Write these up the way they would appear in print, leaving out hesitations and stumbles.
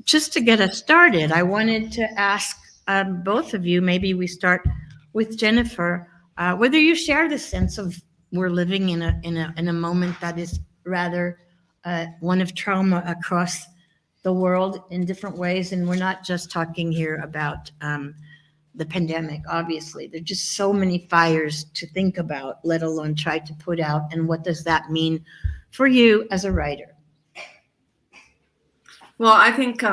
just to get us started, I wanted to ask both of you, maybe we start with Jennifer, whether you share the sense of we're living in a moment that is rather one of trauma across the world in different ways. And we're not just talking here about the pandemic, obviously. There's just so many fires to think about, let alone try to put out. And what does that mean for you as a writer? Well, I think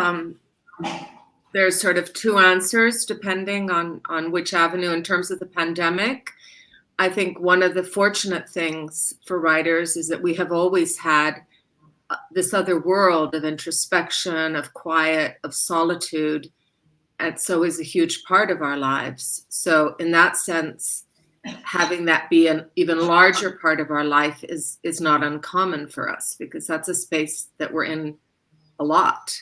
there's sort of two answers depending on which avenue. In terms of the pandemic, I think one of the fortunate things for writers is that we have always had this other world of introspection, of quiet, of solitude. And so is a huge part of our lives. So in that sense, having that be an even larger part of our life is not uncommon for us, because that's a space that we're in a lot.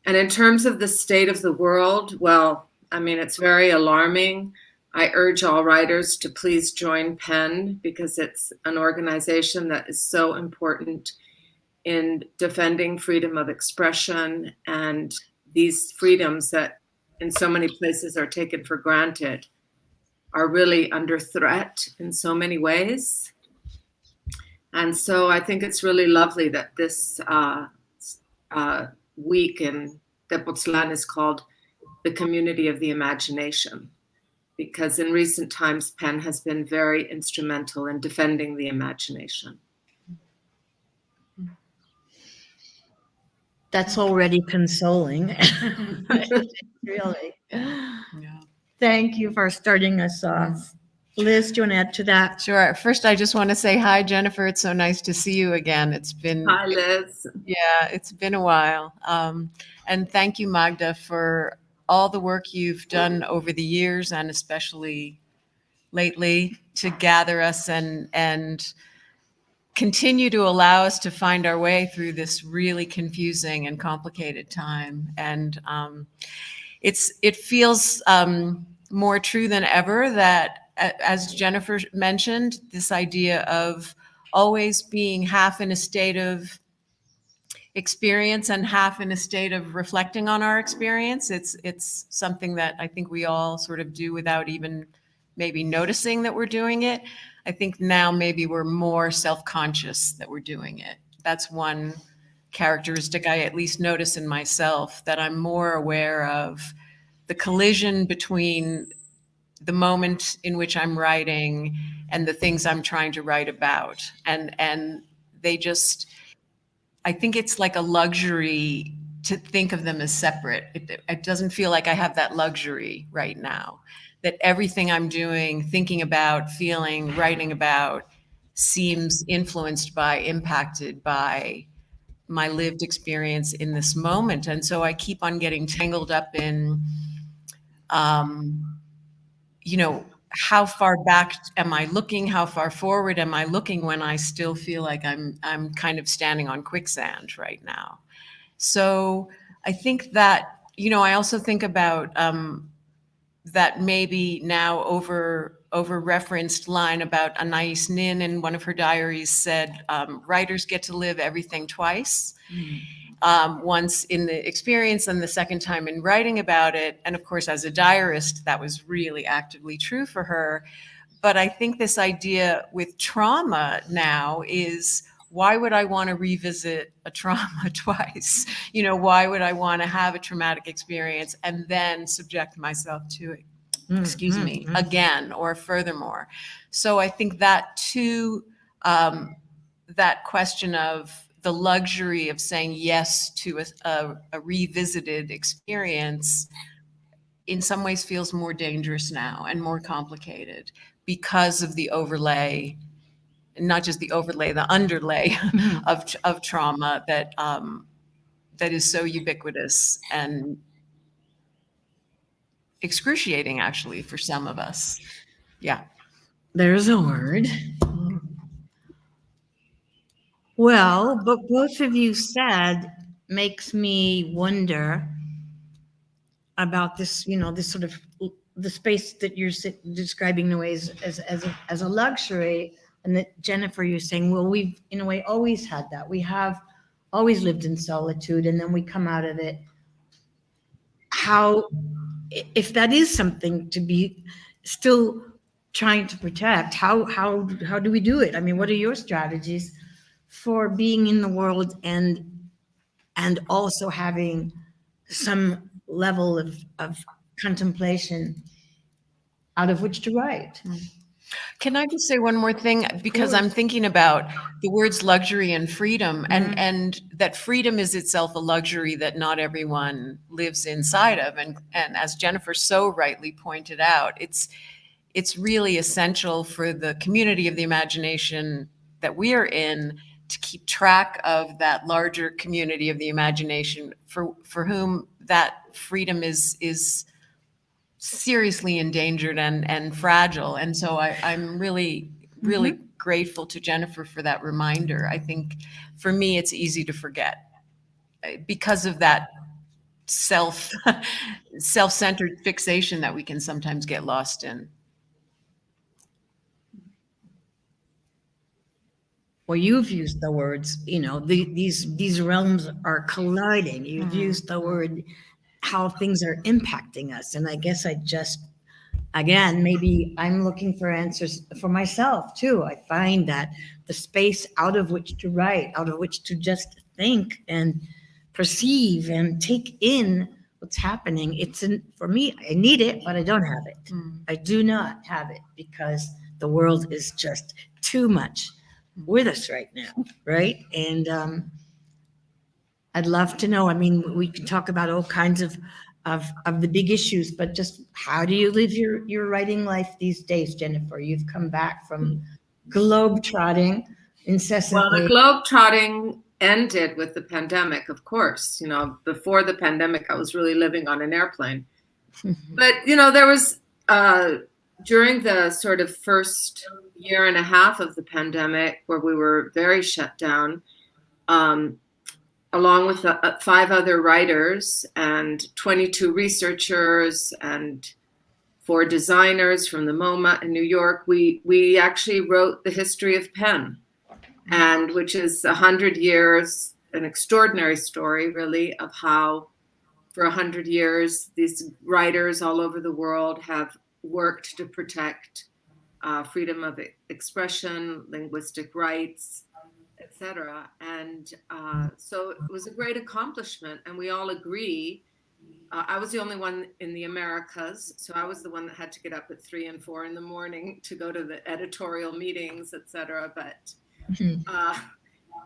And in terms of the state of the world, well, I mean, it's very alarming. I urge all writers to please join PEN, because it's an organization that is so important in defending freedom of expression, and these freedoms that in so many places are taken for granted are really under threat in so many ways. And so I think it's really lovely that this week in Tepoztlan is called the Community of the Imagination, because in recent times, PEN has been very instrumental in defending the imagination. That's already consoling. Really. Yeah. Thank you for starting us off. Liz, do you want to add to that? Sure. First, I just want to say hi, Jennifer. It's so nice to see you again. It's been Hi, Liz. Yeah, it's been a while. And thank you, Magda, for all the work you've done over the years, and especially lately, to gather us and continue to allow us to find our way through this really confusing and complicated time. And it feels more true than ever that, as Jennifer mentioned, this idea of always being half in a state of experience and half in a state of reflecting on our experience. It's something that I think we all sort of do without even maybe noticing that we're doing it. I think now maybe we're more self-conscious that we're doing it. That's one characteristic I at least notice in myself, that I'm more aware of the collision between the moment in which I'm writing and the things I'm trying to write about. And they just, I think it's like a luxury to think of them as separate. It doesn't feel like I have that luxury right now, that everything I'm doing, thinking about, feeling, writing about seems influenced by, impacted by my lived experience in this moment. And so I keep on getting tangled up in, how far back am I looking? How far forward am I looking when I still feel like I'm kind of standing on quicksand right now? So I think that, I also think about that maybe now over referenced line about Anais Nin in one of her diaries said, writers get to live everything twice. Once in the experience and the second time in writing about it. And of course, as a diarist, that was really actively true for her. But I think this idea with trauma now is, why would I want to revisit a trauma twice? Why would I want to have a traumatic experience and then subject myself to it, again, or furthermore? So I think that too, that question of the luxury of saying yes to a revisited experience in some ways feels more dangerous now and more complicated because of the overlay, not just the overlay, the underlay of trauma that is so ubiquitous and excruciating, actually, for some of us. Yeah. There's a word. Well, but both of you said makes me wonder about this, this sort of the space that you're describing in a way as a luxury. And that, Jennifer, you're saying, well, we've in a way always had that. We have always lived in solitude, and then we come out of it how, if that is something to be still trying to protect, how do we do it? I mean, what are your strategies for being in the world and also having some level of contemplation out of which to write? Can I just say one more thing? Because I'm thinking about the words luxury and freedom, and that freedom is itself a luxury that not everyone lives inside of. And as Jennifer so rightly pointed out, it's really essential for the community of the imagination that we are in to keep track of that larger community of the imagination for whom that freedom is seriously endangered and fragile. And so I'm really, really grateful to Jennifer for that reminder. I think for me, it's easy to forget because of that self-centered fixation that we can sometimes get lost in. Well, you've used the words, these realms are colliding. You've used the word how things are impacting us. And I guess again, maybe I'm looking for answers for myself too. I find that the space out of which to write, out of which to just think and perceive and take in what's happening. For me, I need it, but I don't have it. I do not have it because the world is just too much with us right now, right? And I'd love to know. I mean, we can talk about all kinds of the big issues, but just how do you live your writing life these days, Jennifer? You've come back from globe-trotting Well, incessantly. the globe-trotting ended with the pandemic, of course. Before the pandemic, I was really living on an airplane. But, there was, during the sort of first year and a half of the pandemic, where we were very shut down, along with 5 other writers and 22 researchers and 4 designers from the MoMA in New York, we actually wrote the history of pen, and which is 100 years, an extraordinary story, really, of how for 100 years these writers all over the world have worked to protect freedom of expression, linguistic rights, etc. And so it was a great accomplishment, and we all agree. I was the only one in the Americas, so I was the one that had to get up at 3 and 4 in the morning to go to the editorial meetings, etc. But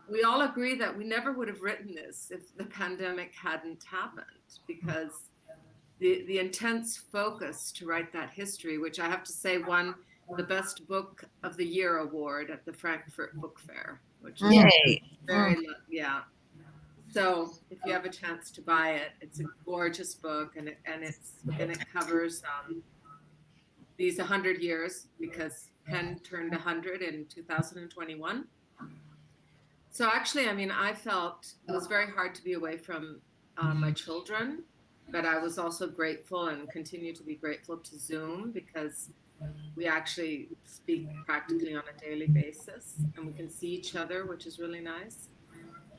we all agree that we never would have written this if the pandemic hadn't happened, because the intense focus to write that history, which I have to say won the Best Book of the Year award at the Frankfurt Book Fair, which is very, yeah. So if you have a chance to buy it, it's a gorgeous book, and it covers these 100 years, because Penn turned 100 in 2021. So actually, I mean, I felt it was very hard to be away from my children, but I was also grateful and continue to be grateful to Zoom, because we actually speak practically on a daily basis and we can see each other, which is really nice.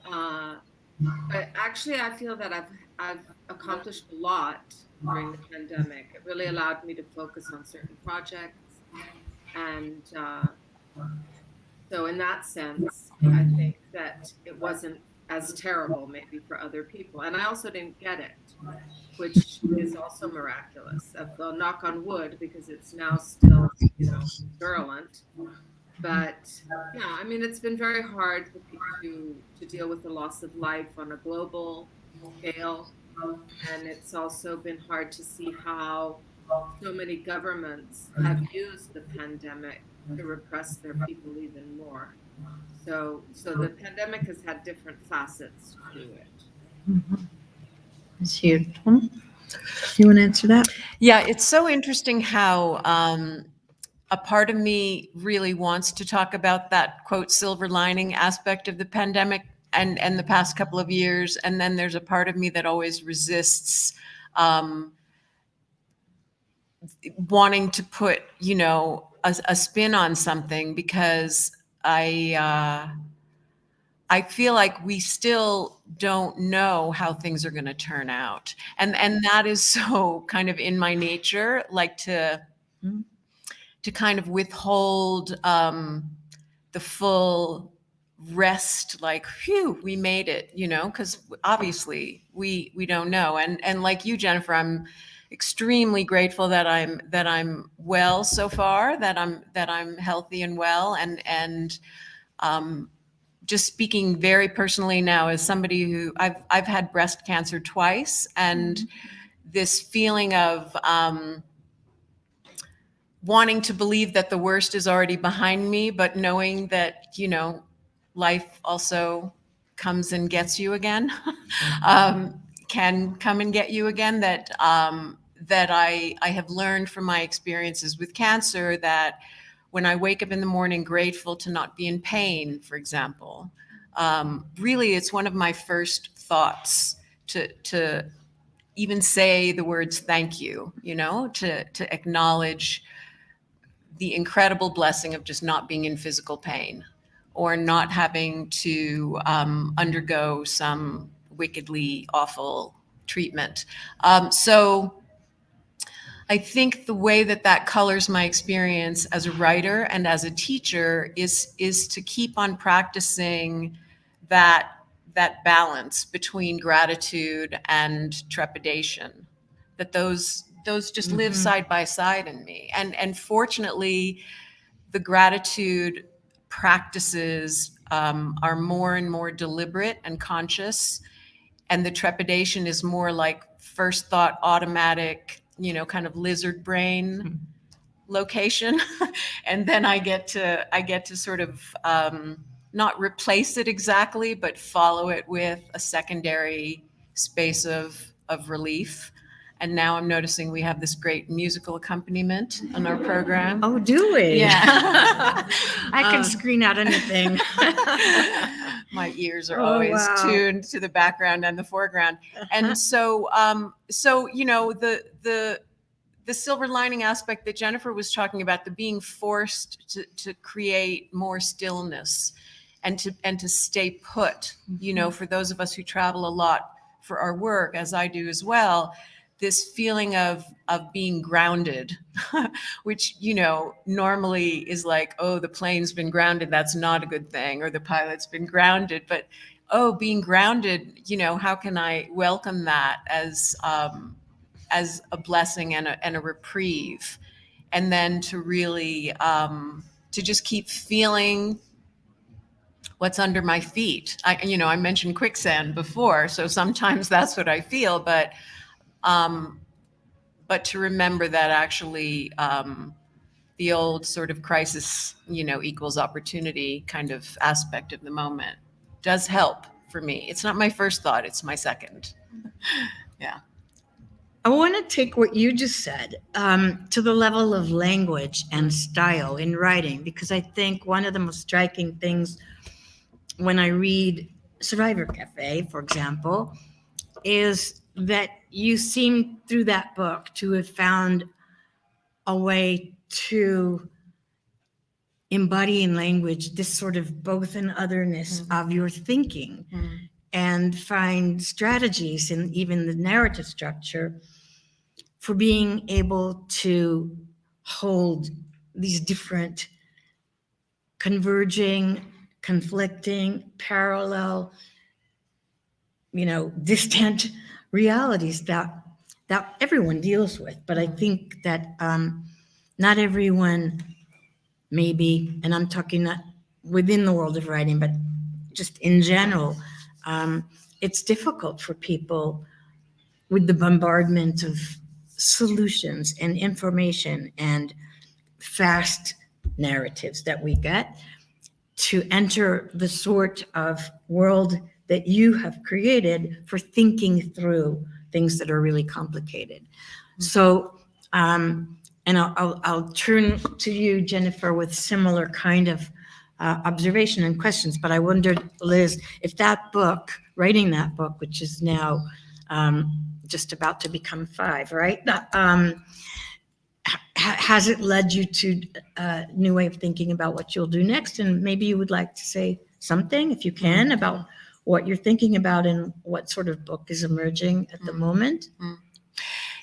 But actually, I feel that I've accomplished a lot during the pandemic. It really allowed me to focus on certain projects, and so in that sense, I think that it wasn't as terrible maybe for other people. And I also didn't get it, which is also miraculous. I'll knock on wood, because it's now still, virulent. But yeah, I mean, it's been very hard to deal with the loss of life on a global scale. And it's also been hard to see how so many governments have used the pandemic to repress their people even more. So the pandemic has had different facets to it. Is here, Tom? You want to answer that? Yeah, it's so interesting how a part of me really wants to talk about that, quote, silver lining aspect of the pandemic and the past couple of years. And then there's a part of me that always resists wanting to put, a spin on something, because I I feel like we still don't know how things are going to turn out. And that is so kind of in my nature, like to kind of withhold the full rest, like, phew, we made it, because obviously we don't know. And like you, Jennifer, I'm extremely grateful that I'm well so far, that I'm healthy and well, and just speaking very personally now as somebody who I've had breast cancer twice, and this feeling of wanting to believe that the worst is already behind me, but knowing that, life also comes and gets you again, can come and get you again, that I have learned from my experiences with cancer, that when I wake up in the morning grateful to not be in pain, for example, really it's one of my first thoughts to even say the words thank you, to acknowledge the incredible blessing of just not being in physical pain, or not having to undergo some wickedly awful treatment. So I think the way that colors my experience as a writer and as a teacher is to keep on practicing that balance between gratitude and trepidation, that those just live side by side in me. And fortunately, the gratitude practices are more and more deliberate and conscious, and the trepidation is more like first thought, automatic, kind of lizard brain location. And then I get to sort of not replace it exactly, but follow it with a secondary space of relief. And now I'm noticing we have this great musical accompaniment on our program. Oh, do we? Yeah. I can screen out anything. My ears are Oh, always wow. tuned to the background and the foreground. And so the silver lining aspect that Jennifer was talking about, the being forced to create more stillness and to stay put, for those of us who travel a lot for our work, as I do as well, this feeling of being grounded, which, normally is like, oh, the plane's been grounded, that's not a good thing, or the pilot's been grounded. But, oh, being grounded, how can I welcome that as a blessing and a reprieve? And then to really, to just keep feeling what's under my feet. I mentioned quicksand before, so sometimes that's what I feel, but to remember that actually the old sort of crisis, equals opportunity kind of aspect of the moment does help for me. It's not my first thought, it's my second. Yeah. I want to take what you just said to the level of language and style in writing, because I think one of the most striking things when I read Survivor Cafe, for example, is that you seem through that book to have found a way to embody in language this sort of both and otherness of your thinking, and find strategies in even the narrative structure for being able to hold these different converging, conflicting, parallel, distant realities that everyone deals with. But I think that not everyone, maybe, and I'm talking not within the world of writing, but just in general, it's difficult for people with the bombardment of solutions and information and fast narratives that we get to enter the sort of world that you have created for thinking through things that are really complicated. So, and I'll turn to you, Jennifer, with similar kind of observation and questions. But I wondered, Liz, if that book, writing that book, which is now just about to become 5, right? Has it led you to a new way of thinking about what you'll do next? And maybe you would like to say something, if you can, about what you're thinking about and what sort of book is emerging at the moment?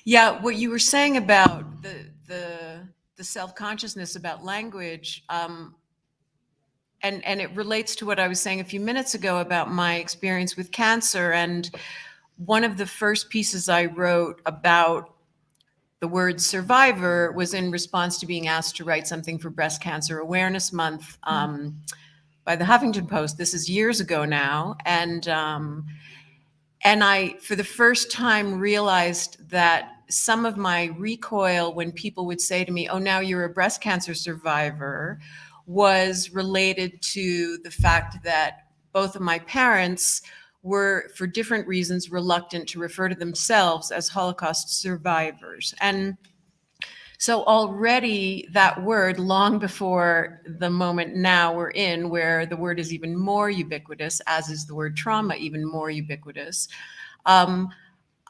Yeah, what you were saying about the self-consciousness about language, and it relates to what I was saying a few minutes ago about my experience with cancer. And one of the first pieces I wrote about the word survivor was in response to being asked to write something for Breast Cancer Awareness Month by the Huffington Post. This is years ago now, and I, for the first time, realized that some of my recoil when people would say to me, "Oh, now you're a breast cancer survivor," was related to the fact that both of my parents were, for different reasons, reluctant to refer to themselves as Holocaust survivors. And so already that word, long before the moment now we're in, where the word is even more ubiquitous, as is the word trauma even more ubiquitous,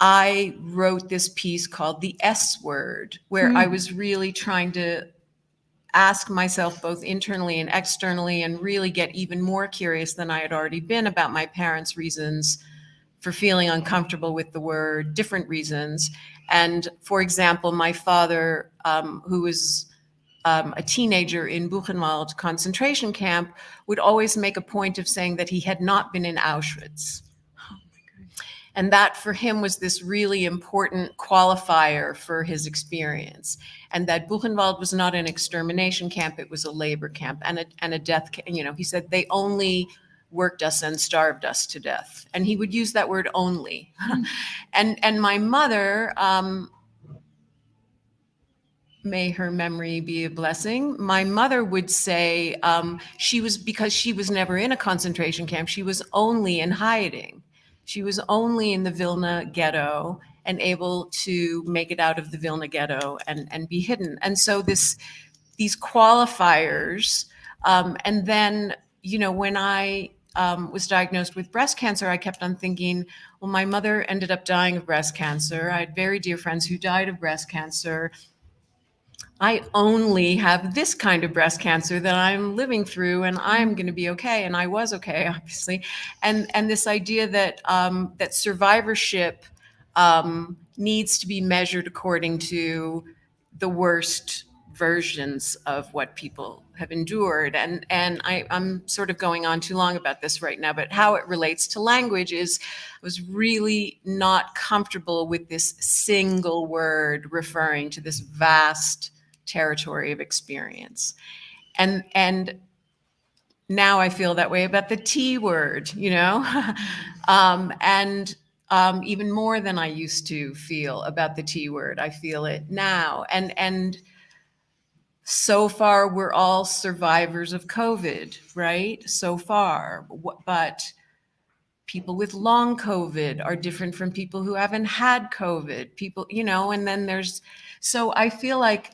I wrote this piece called The S Word, where I was really trying to ask myself both internally and externally and really get even more curious than I had already been about my parents' reasons for feeling uncomfortable with the word, different reasons. And for example, my father, who was a teenager in Buchenwald concentration camp, would always make a point of saying that he had not been in Auschwitz. And that for him was this really important qualifier for his experience. And that Buchenwald was not an extermination camp, it was a labor camp and a death camp. You know, he said they only worked us and starved us to death. And he would use that word only. And my mother, may her memory be a blessing, my mother would say because she was never in a concentration camp, she was only in hiding. She was only in the Vilna ghetto and able to make it out of the Vilna ghetto and be hidden. And so these qualifiers, and then, you know, when I was diagnosed with breast cancer, I kept on thinking, well, my mother ended up dying of breast cancer. I had very dear friends who died of breast cancer. I only have this kind of breast cancer that I'm living through, and I'm going to be okay. And I was okay, obviously. And this idea that that survivorship needs to be measured according to the worst versions of what people have endured. And I'm sort of going on too long about this right now, but how it relates to language is I was really not comfortable with this single word referring to this vast territory of experience. And now I feel that way about the T word, you know, and even more than I used to feel about the T word. I feel it now. And so far, we're all survivors of COVID, right? So far. But people with long COVID are different from people who haven't had COVID. People, you know, and then so I feel like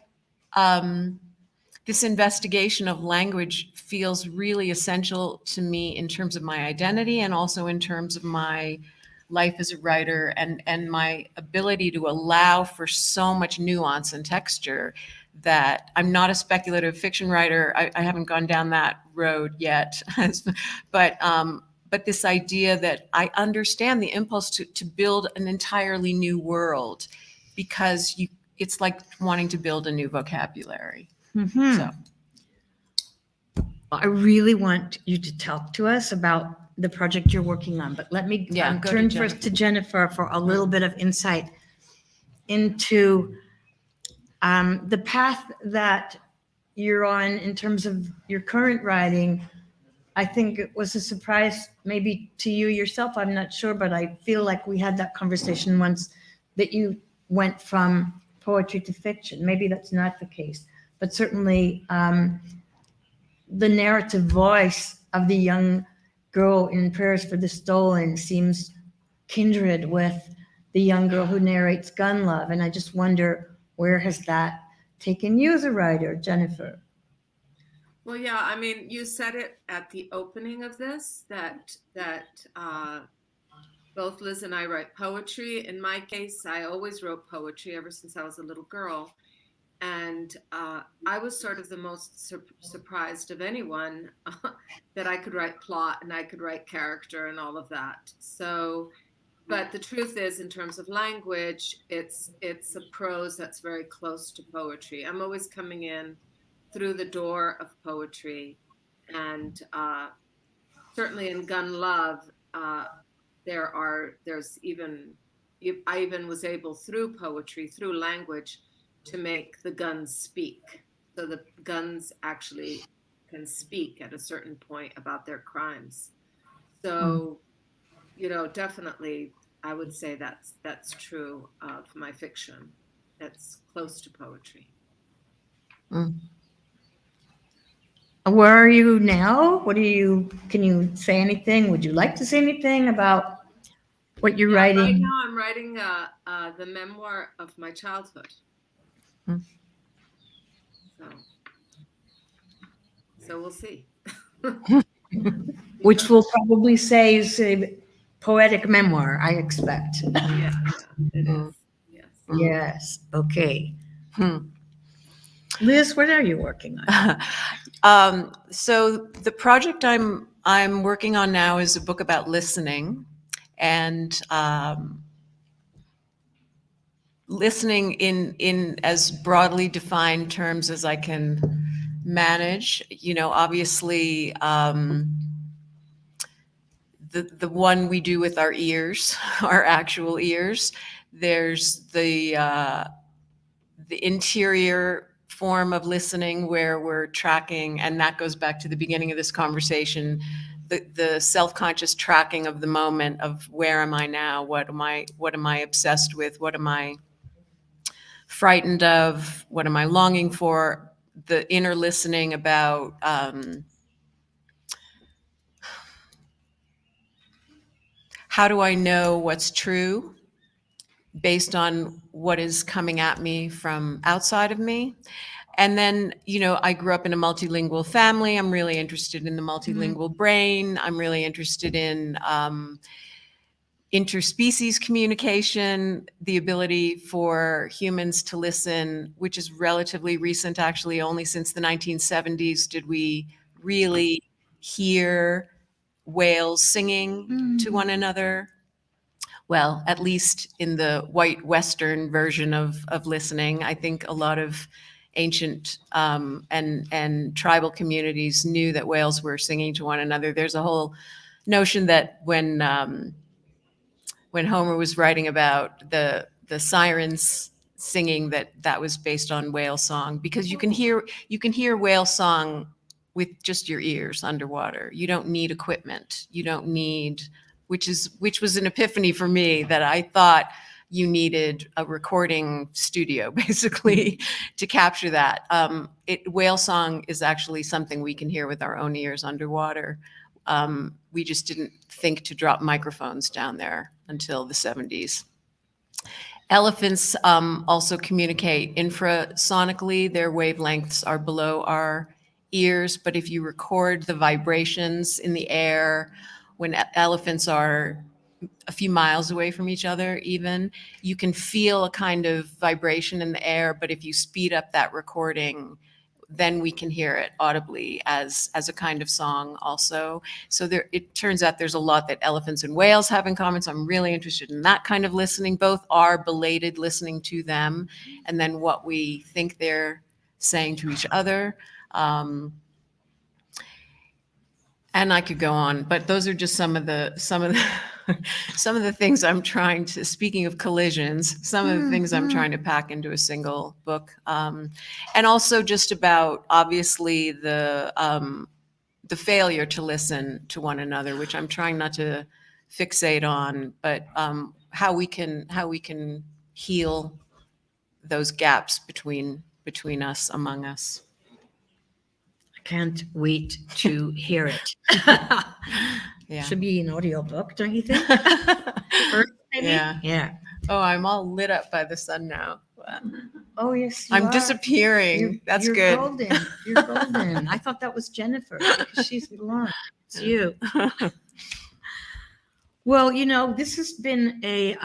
this investigation of language feels really essential to me in terms of my identity and also in terms of my life as a writer and my ability to allow for so much nuance and texture. That I'm not a speculative fiction writer. I haven't gone down that road yet, but this idea that I understand the impulse to build an entirely new world, because it's like wanting to build a new vocabulary. So I really want you to talk to us about the project you're working on, but let me go to turn first to Jennifer for a little bit of insight into the path that you're on in terms of your current writing. I think it was a surprise maybe to you yourself. I'm not sure, but I feel like we had that conversation once that you went from poetry to fiction. Maybe that's not the case, but certainly the narrative voice of the young girl in Prayers for the Stolen seems kindred with the young girl who narrates Gun Love. And I just wonder, where has that taken you as a writer, Jennifer? Well, yeah, I mean, you said it at the opening of this that both Liz and I write poetry. In my case, I always wrote poetry ever since I was a little girl. And I was sort of the most surprised of anyone that I could write plot and I could write character and all of that. So, but the truth is, in terms of language, it's a prose that's very close to poetry. I'm always coming in through the door of poetry, and certainly in Gun Love, there's even I even was able through poetry, through language, to make the guns speak. So the guns actually can speak at a certain point about their crimes. So, definitely I would say that's true of my fiction. That's close to poetry. Where are you now? Can you say anything? Would you like to say anything about what you're Yeah, right writing? now I'm writing the memoir of my childhood. Mm. So we'll see. Which will probably say is a poetic memoir, I expect. Yeah, it Mm. is. Yes. Yes. Okay. Hmm. Liz, what are you working on? So the project I'm working on now is a book about listening, and listening in as broadly defined terms as I can manage. Obviously, the one we do with our ears, our actual ears. There's the interior form of listening where we're tracking, and that goes back to the beginning of this conversation, the self-conscious tracking of the moment of where am I now, what am I obsessed with, what am I frightened of, what am I longing for, the inner listening about how do I know what's true based on what is coming at me from outside of me. And then, I grew up in a multilingual family. I'm really interested in the multilingual brain. I'm really interested in interspecies communication, the ability for humans to listen, which is relatively recent, actually. Only since the 1970s did we really hear whales singing to one another. Well, at least in the white Western version of listening. I think a lot of ancient and tribal communities knew that whales were singing to one another. There's a whole notion that when Homer was writing about the sirens singing, that was based on whale song, because you can hear whale song with just your ears underwater. You don't need equipment. You don't need, which was an epiphany for me, that I thought you needed a recording studio basically to capture that. Whale song is actually something we can hear with our own ears underwater. We just didn't think to drop microphones down there until the 70s. Elephants also communicate infrasonically. Their wavelengths are below our ears, but if you record the vibrations in the air when elephants are a few miles away from each other, even, you can feel a kind of vibration in the air, but if you speed up that recording, then we can hear it audibly as a kind of song also. So it turns out there's a lot that elephants and whales have in common. So I'm really interested in that kind of listening, both our belated listening to them and then what we think they're saying to each other. And I could go on, but those are just some of the some of the things I'm trying to. Speaking of collisions, some of the things I'm trying to pack into a single book, and also just about obviously the failure to listen to one another, which I'm trying not to fixate on, but how we can heal those gaps between us, among us. Can't wait to hear it. Yeah. Should be an audiobook, don't you think? First, maybe? Yeah. Yeah. Oh, I'm all lit up by the sun now. Oh, yes, you I'm are. disappearing. That's you're good. Golden. You're golden. I thought that was Jennifer because she's blonde. It's you. Well, this has been a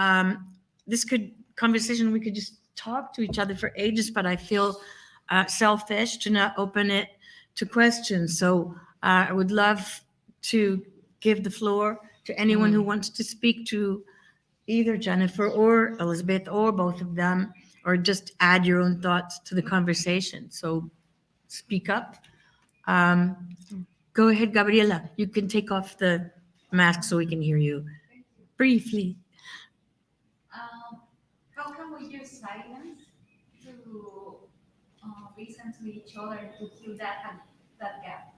conversation we could just talk to each other for ages, but I feel selfish to not open it to questions. So I would love to give the floor to anyone who wants to speak to either Jennifer or Elizabeth or both of them, or just add your own thoughts to the conversation. So speak up. Um, Go ahead, Gabriela. You can take off the mask so we can hear you briefly. How can we use silence to listen to each other to fill that gap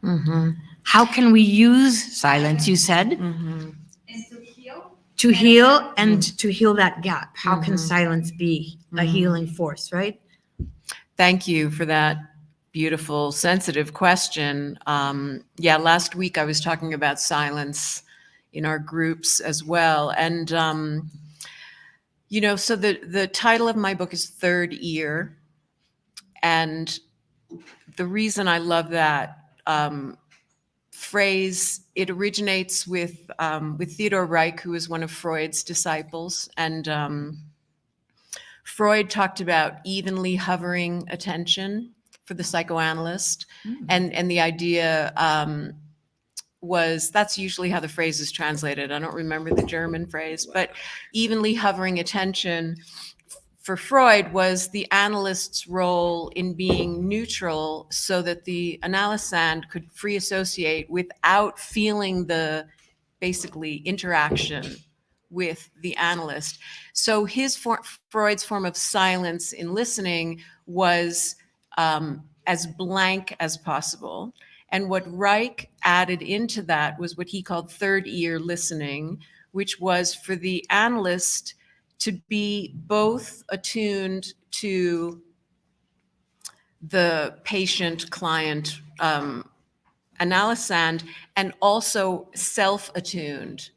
How can we use silence, you said, Mm-hmm. and to heal? to heal and to heal that gap? How can Mhm. silence be a healing force, right? Thank you for that beautiful, sensitive question. Yeah, last week I was talking about silence in our groups as well. And, so the title of my book is Third Ear. And the reason I love that phrase, it originates with Theodore Reich, who was one of Freud's disciples. And Freud talked about evenly hovering attention for the psychoanalyst, and the idea was that's usually how the phrase is translated. I don't remember the German phrase, but evenly hovering attention for Freud was the analyst's role in being neutral so that the analysand could free associate without feeling the basically interaction with the analyst. So Freud's form of silence in listening was as blank as possible. And what Reich added into that was what he called third ear listening, which was for the analyst to be both attuned to the patient client analysand and also self-attuned.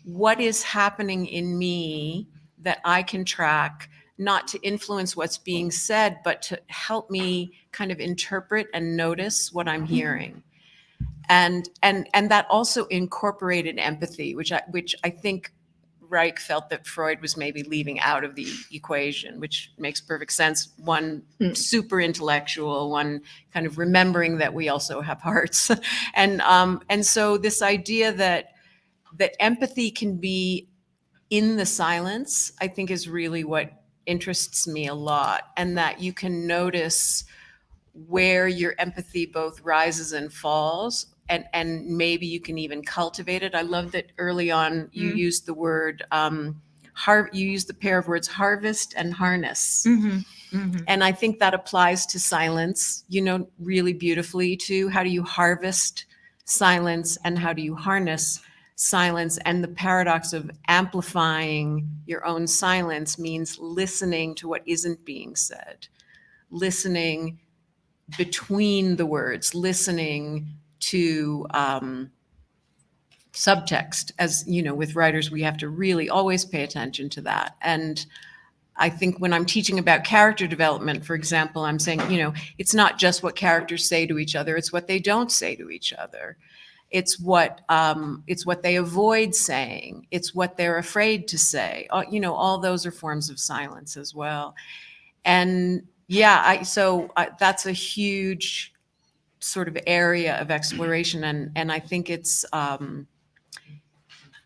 What is happening in me that I can track, not to influence what's being said, but to help me kind of interpret and notice what I'm hearing. And that also incorporated empathy, which I think Reich felt that Freud was maybe leaving out of the equation, which makes perfect sense. One super intellectual, one kind of remembering that we also have hearts, and so this idea that empathy can be in the silence, I think, is really what interests me a lot, and that you can notice where your empathy both rises and falls, and maybe you can even cultivate it. I love that early on you used the word you used the pair of words harvest and harness. And I think that applies to silence, really beautifully too. How do you harvest silence and how do you harness silence? And the paradox of amplifying your own silence means listening to what isn't being said, listening between the words, listening to subtext. As with writers, we have to really always pay attention to that. And I think when I'm teaching about character development, for example, I'm saying, it's not just what characters say to each other, it's what they don't say to each other. It's what they avoid saying. It's what they're afraid to say. All those are forms of silence as well. And yeah, that's a huge sort of area of exploration, and I think it's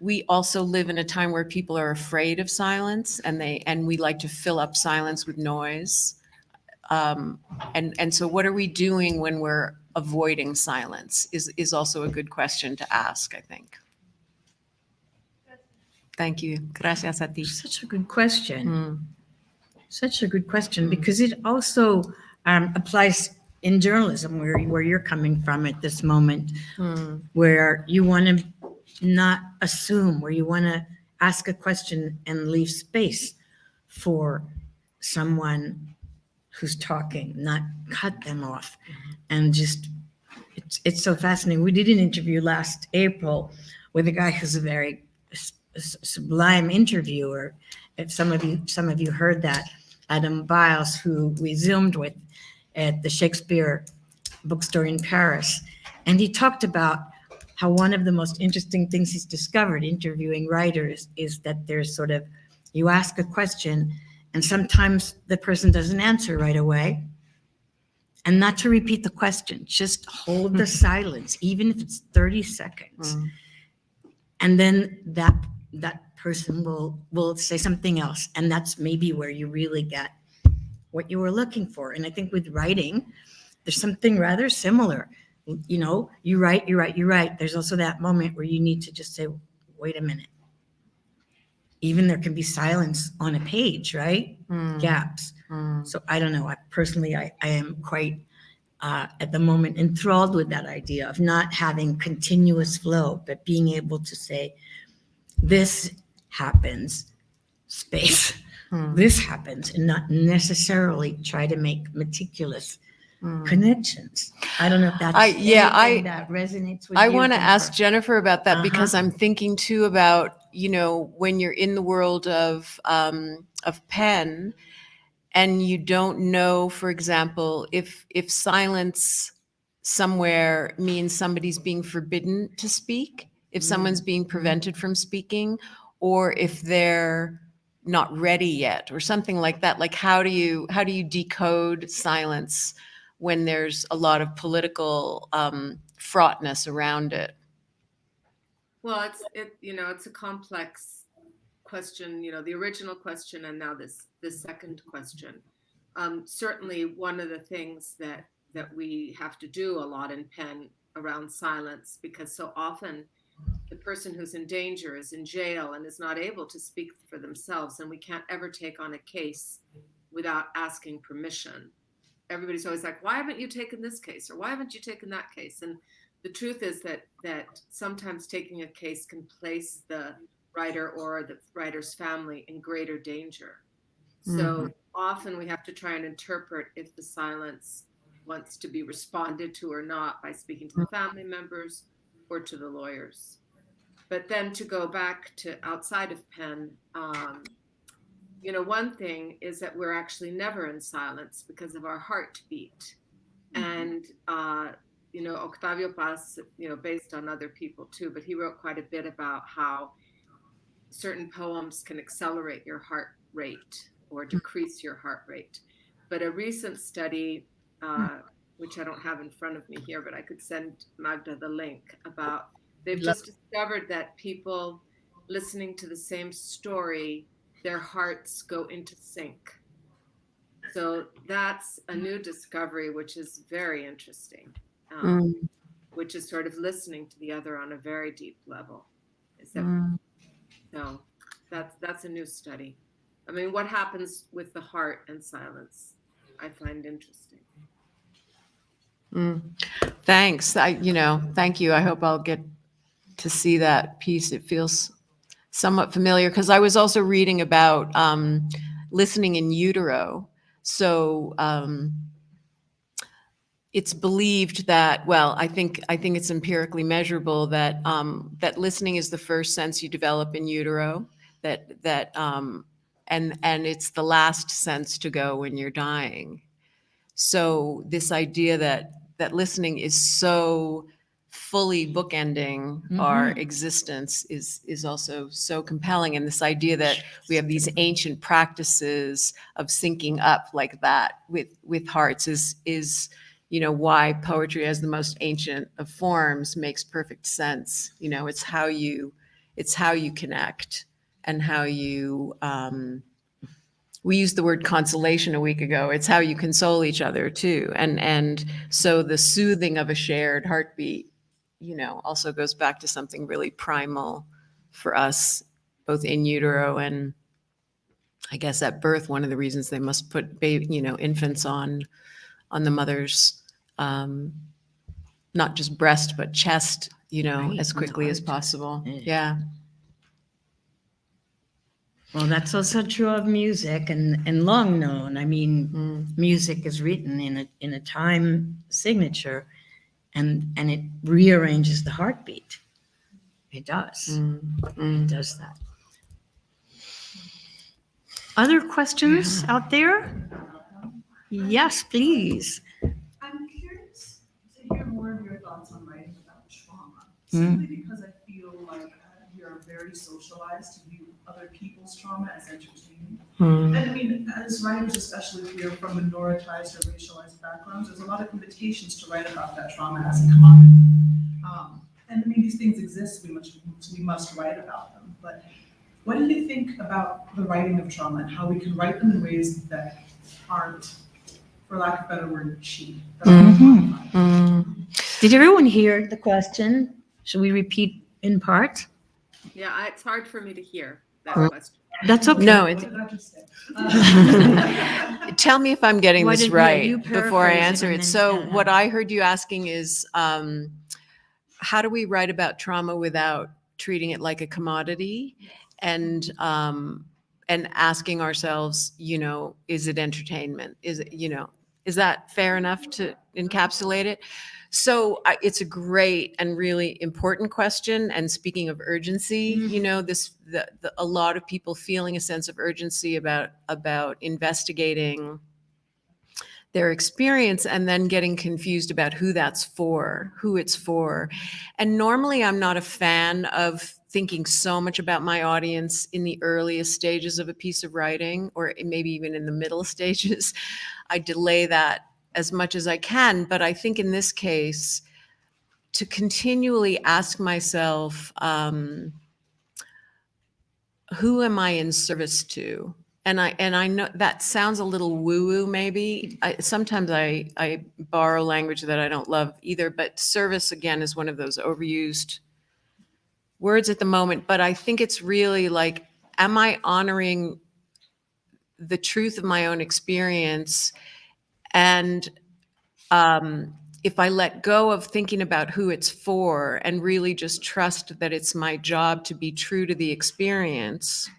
we also live in a time where people are afraid of silence, and we like to fill up silence with noise. And so what are we doing when we're avoiding silence is also a good question to ask, I think. Thank you. Gracias a ti. Such a good question. Such a good question, because it also applies in journalism, where you're coming from at this moment, where you want to not assume, where you want to ask a question and leave space for someone who's talking, not cut them off. And just, it's so fascinating. We did an interview last April with a guy who's a very sublime interviewer. If some of you heard that, Adam Biles, who we Zoomed with at the Shakespeare bookstore in Paris. And he talked about how one of the most interesting things he's discovered interviewing writers is that there's sort of, you ask a question And sometimes the person doesn't answer right away. And not to repeat the question, just hold the silence, even if it's 30 seconds. Mm. And then that person will say something else. And that's maybe where you really get what you were looking for. And I think with writing, there's something rather similar. You know, you write. There's also that moment where you need to just say, wait a minute. Even there can be silence on a page, right? Mm. Gaps. Mm. So I don't know. I am quite at the moment enthralled with that idea of not having continuous flow, but being able to say, this happens, space. Mm. This happens, and not necessarily try to make meticulous Mm. connections. I don't know if that's anything that resonates with I you. want to ask Jennifer. Jennifer about that Uh-huh. because I'm thinking too about, you know, when you're in the world of pen and you don't know, for example, if silence somewhere means somebody's being forbidden to speak, if someone's being prevented from speaking, or if they're not ready yet or something like that. Like how do you decode silence when there's a lot of political fraughtness around it? Well, it's a complex question, the original question and now this second question. Certainly one of the things that we have to do a lot in pen around silence, because so often the person who's in danger is in jail and is not able to speak for themselves, and we can't ever take on a case without asking permission. Everybody's always like, why haven't you taken this case, or why haven't you taken that case? And the truth is that sometimes taking a case can place the writer or the writer's family in greater danger. So often we have to try and interpret if the silence wants to be responded to or not by speaking to the family members or to the lawyers. But then to go back to outside of pen, one thing is that we're actually never in silence because of our heartbeat. And, Octavio Paz, based on other people too, but he wrote quite a bit about how certain poems can accelerate your heart rate or decrease your heart rate. But a recent study, which I don't have in front of me here, but I could send Magda the link, about they've just discovered that people listening to the same story, their hearts go into sync. So that's a new discovery, which is very interesting, which is sort of listening to the other on a very deep level. So that's a new study. I mean, what happens with the heart and silence, I find interesting. Thanks. Thank you. I hope I'll get to see that piece. It feels somewhat familiar because I was also reading about listening in utero. So it's believed that, well, I think it's empirically measurable that that listening is the first sense you develop in utero. And it's the last sense to go when you're dying. So this idea that listening is so fully bookending our existence is also so compelling. And this idea that we have these ancient practices of syncing up like that with hearts is why poetry as the most ancient of forms makes perfect sense. It's how you connect and how you we used the word consolation a week ago. It's how you console each other too. And so the soothing of a shared heartbeat, also goes back to something really primal for us, both in utero and I guess at birth. One of the reasons they must put infants on the mother's, not just breast, but chest, Right, as on the quickly as heart. possible. Yeah. Yeah. Well, that's also true of music and long known. I mean, music is written in a time signature, and it rearranges the heartbeat. It does. It does that. Other questions out there? Yes, please. I'm curious to hear more of your thoughts on writing about trauma, simply because I feel like we are very socialized to view other people's trauma as entertaining. And I mean, as writers, especially if you're from minoritized or racialized backgrounds, there's a lot of invitations to write about that trauma as a commodity. And I mean, these things exist, we must write about them. But what do you think about the writing of trauma and how we can write them in ways that aren't, for lack of a better word, cheap? That aren't commodified? Did everyone hear the question? Should we repeat in part? Yeah, it's hard for me to hear that question. That's okay. No, What it's, did I just say? tell me if I'm getting Why this did- yeah, right you before I paraphrase it answer and it. then- So yeah. what I heard you asking is, how do we write about trauma without treating it like a commodity? And asking ourselves, is it entertainment? Is it, is that fair enough to encapsulate it? So it's a great and really important question. And speaking of urgency, a lot of people feeling a sense of urgency about investigating their experience and then getting confused about who it's for. And normally I'm not a fan of thinking so much about my audience in the earliest stages of a piece of writing, or maybe even in the middle stages. I delay that as much as I can. But I think in this case, to continually ask myself, who am I in service to? And I know that sounds a little woo-woo maybe. Sometimes I borrow language that I don't love either, but service, again, is one of those overused words at the moment. But I think it's really like, am I honoring the truth of my own experience? And if I let go of thinking about who it's for and really just trust that it's my job to be true to the experience,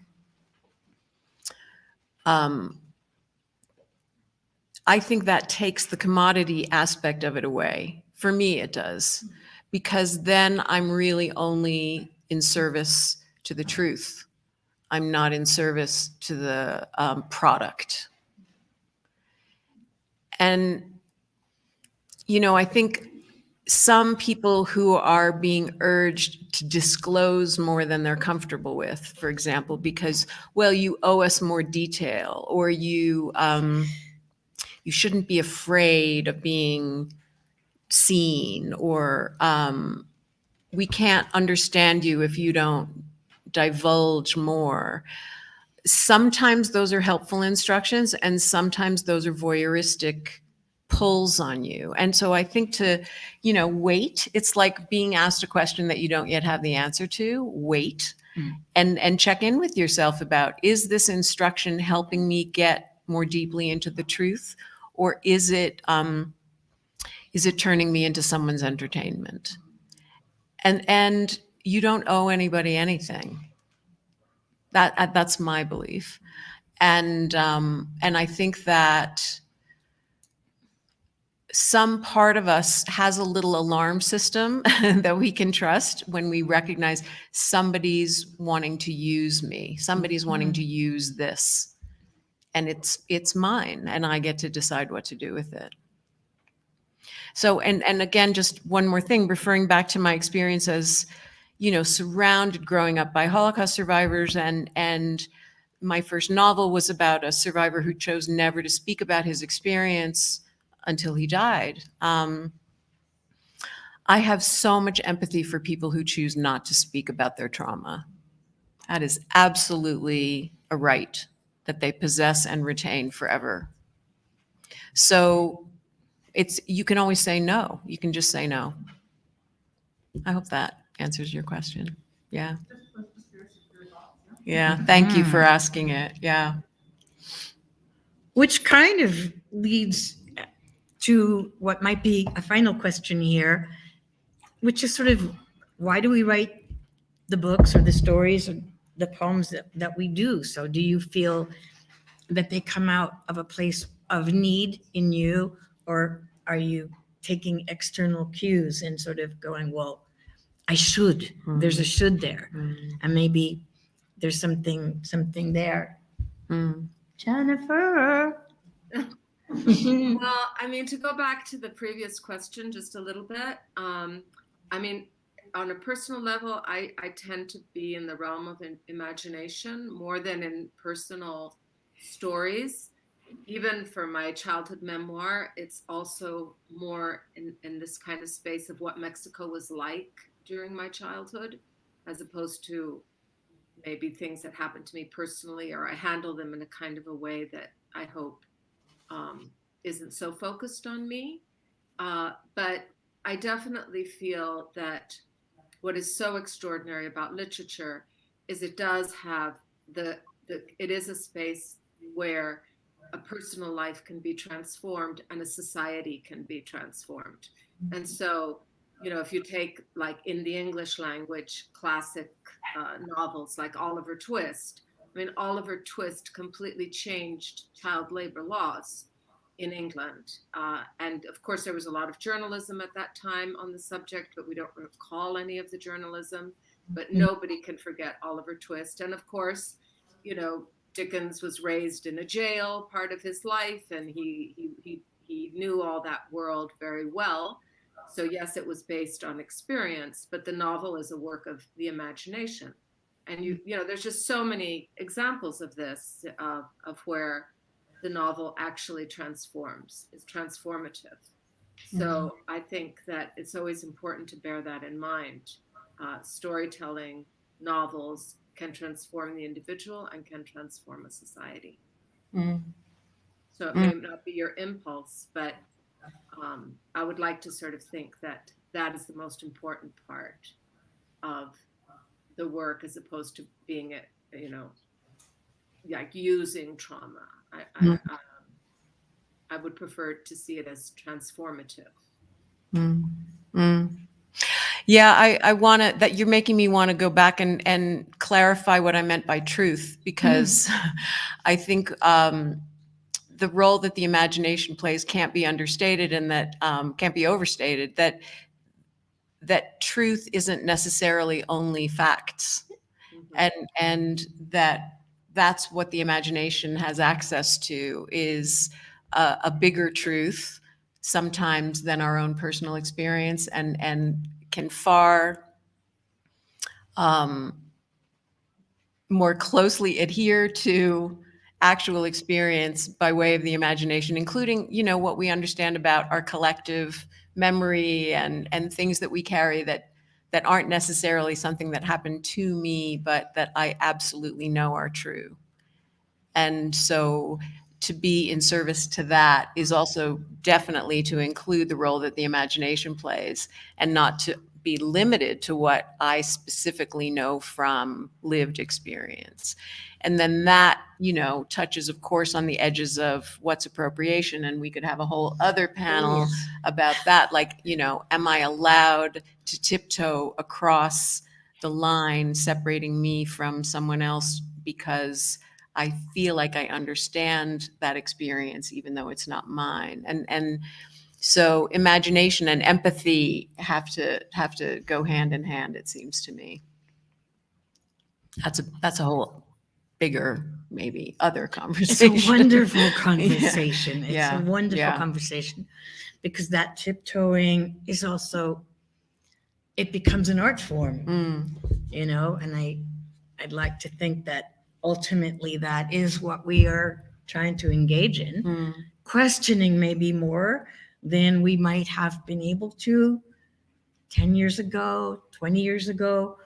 I think that takes the commodity aspect of it away. For me, it does, because then I'm really only in service to the truth. I'm not in service to the product. And, I think some people who are being urged to disclose more than they're comfortable with, for example, because, well, you owe us more detail, or you shouldn't be afraid of being seen, or we can't understand you if you don't divulge more. Sometimes those are helpful instructions, and sometimes those are voyeuristic pulls on you. And so I think to, wait. It's like being asked a question that you don't yet have the answer to. Wait, and check in with yourself about, is this instruction helping me get more deeply into the truth, or is it turning me into someone's entertainment? And you don't owe anybody anything. That's my belief. And I think that some part of us has a little alarm system that we can trust when we recognize somebody's wanting to use me, somebody's wanting to use this, and it's mine, and I get to decide what to do with it. So, and again, just one more thing, referring back to my experience as, surrounded growing up by Holocaust survivors, and my first novel was about a survivor who chose never to speak about his experience until he died. I have so much empathy for people who choose not to speak about their trauma. That is absolutely a right that they possess and retain forever. So you can always say no. You can just say no. I hope that answers your question. Yeah. Yeah. Thank you for asking it. Yeah. Which kind of leads to what might be a final question here, which is sort of, why do we write the books or the stories or the poems that we do? So do you feel that they come out of a place of need in you, or are you taking external cues and sort of going, well, I should, there's a should there, and maybe there's something there. Jennifer. Well, I mean, to go back to the previous question just a little bit, I mean, on a personal level, I tend to be in the realm of imagination more than in personal stories. Even for my childhood memoir, it's also more in this kind of space of what Mexico was like during my childhood, as opposed to maybe things that happened to me personally, or I handle them in a kind of a way that I hope isn't so focused on me. But I definitely feel that what is so extraordinary about literature is it does have it is a space where a personal life can be transformed and a society can be transformed. And so, if you take, like, in the English language, classic novels like Oliver Twist, I mean, Oliver Twist completely changed child labor laws in England. And of course, there was a lot of journalism at that time on the subject, but we don't recall any of the journalism. But nobody can forget Oliver Twist. And of course, Dickens was raised in a jail part of his life, and he knew all that world very well. So yes, it was based on experience, but the novel is a work of the imagination. And there's just so many examples of this, of where the novel actually is transformative. So I think that it's always important to bear that in mind. Storytelling, novels can transform the individual and can transform a society. So it may not be your impulse, but I would like to sort of think that that is the most important part of the work, as opposed to being like using trauma. I would prefer to see it as transformative. Yeah, I want to, that you're making me want to go back and clarify what I meant by truth, because I think the role that the imagination plays can't be understated, and that can't be overstated, that truth isn't necessarily only facts. And that's what the imagination has access to, is a bigger truth sometimes than our own personal experience, and can far more closely adhere to actual experience by way of the imagination, including, what we understand about our collective memory and things that we carry that aren't necessarily something that happened to me, but that I absolutely know are true. And so to be in service to that is also definitely to include the role that the imagination plays, and not to be limited to what I specifically know from lived experience. And then that, touches, of course, on the edges of what's appropriation. And we could have a whole other panel about that. Like, am I allowed to tiptoe across the line separating me from someone else because I feel like I understand that experience, even though it's not mine? And so imagination and empathy have to go hand in hand, it seems to me. That's a whole bigger, maybe other conversation. It's a wonderful conversation. It's a wonderful yeah. conversation, because that tiptoeing is also, it becomes an art form, and I'd like to think that ultimately that is what we are trying to engage in, questioning maybe more than we might have been able to 10 years ago, 20 years ago.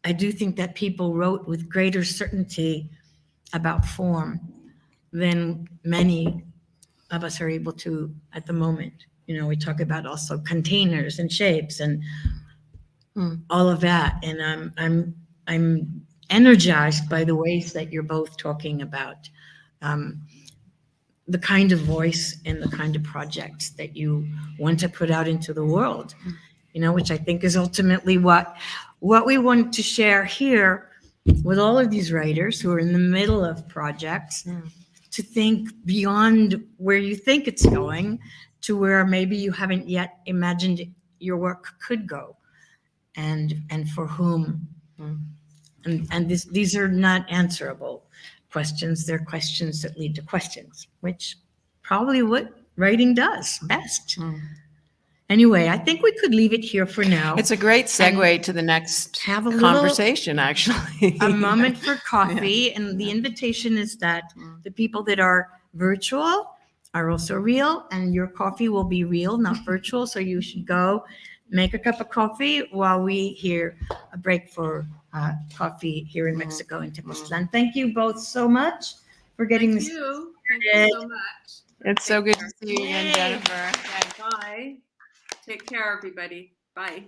I do think that people wrote with greater certainty about form than many of us are able to at the moment. We talk about also containers and shapes and all of that. And I'm energized by the ways that you're both talking about the kind of voice and the kind of projects that you want to put out into the world, which I think is ultimately what we want to share here with all of these writers who are in the middle of projects, to think beyond where you think it's going to where maybe you haven't yet imagined your work could go, and for whom. And these are not answerable questions. They're questions that lead to questions, which probably what writing does best. Anyway, I think we could leave it here for now. It's a great segue to the next have a little- conversation, actually. A moment for coffee, and the invitation is that the people that are virtual are also real, and your coffee will be real, not virtual. So you should go make a cup of coffee while we hear a break for coffee here in Mexico in Tepoztlan. Thank you both so much for getting Thank this. you. Thank you so much. It's so good to see you again, Yay. Jennifer. Bye. Take care, everybody. Bye.